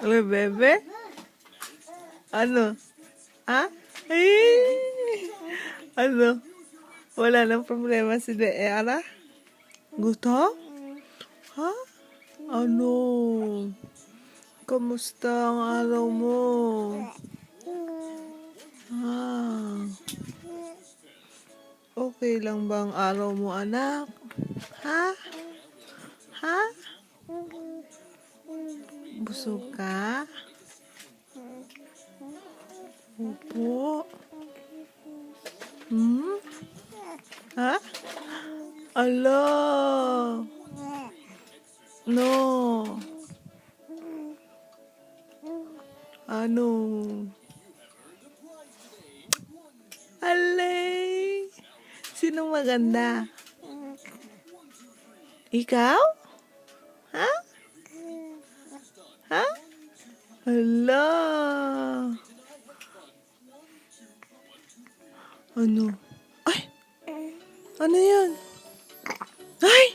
Uy, bebe? Ano? Ha? Ay! Ano? Wala nang problema si Deara? Gusto? Ha? Ano? Kamusta ang araw mo? Ha? Okay lang ba ang araw mo, anak? Ha? Ha? Busog ka? Opo. Hmm? Ha? Ala! No. Ano? Alay! Sino maganda? Ikaw? Ha? Ha? Hala! Ano? Ay! Ano yan? Ay!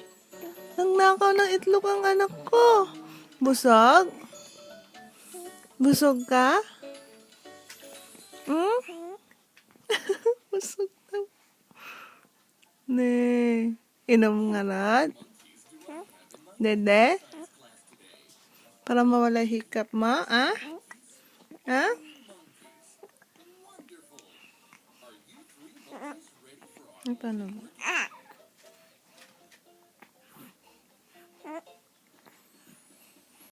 Nangnakaw ng itlog ang anak ko. Busog? Busog ka? Hmm? Busog na. Ne. Inom nga rat? Dede? Para mawala hikap mo, ah? Ha? Paano ba?